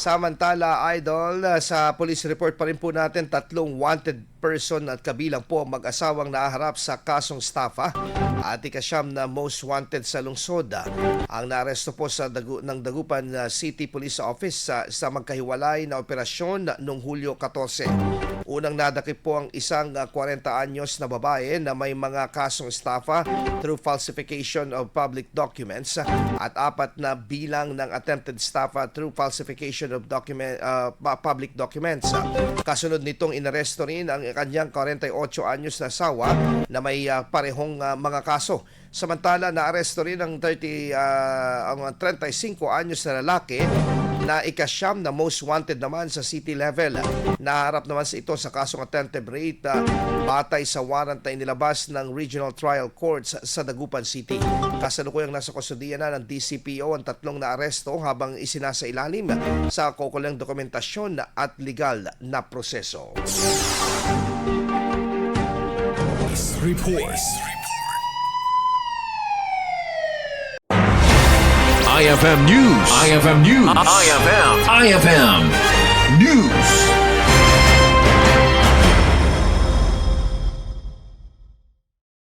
Samantala, Idol, sa police report pa rin po natin, 3 wanted person at kabilang po mag-asawang nahaharap sa kasong estafa at ikasyam na most wanted sa lungsod. Ang naaresto po ng Dagupan City Police Office sa magkahiwalay na operasyon noong Hulyo 14. Unang nadakip po ang isang 40 anyos na babae na may mga kasong estafa through falsification of public documents at 4 na bilang ng attempted estafa through falsification of public documents. Kasunod nitong inaresto rin ang kanyang 48 anyos na asawa na may parehong mga kaso. Samantala, naaresto rin ang 35 anyos na lalaki na ikasyam na most wanted naman sa city level. Naharap naman ito sa kasong attempted rape batay sa warrant na inilabas ng Regional Trial Court sa Dagupan City. Kasalukuyang nasa kustudiya na ng DCPO ang 3 na aresto habang isinasailalim sa kaukulang dokumentasyon at legal na proseso. Report. IFM News. IFM News. IFM News.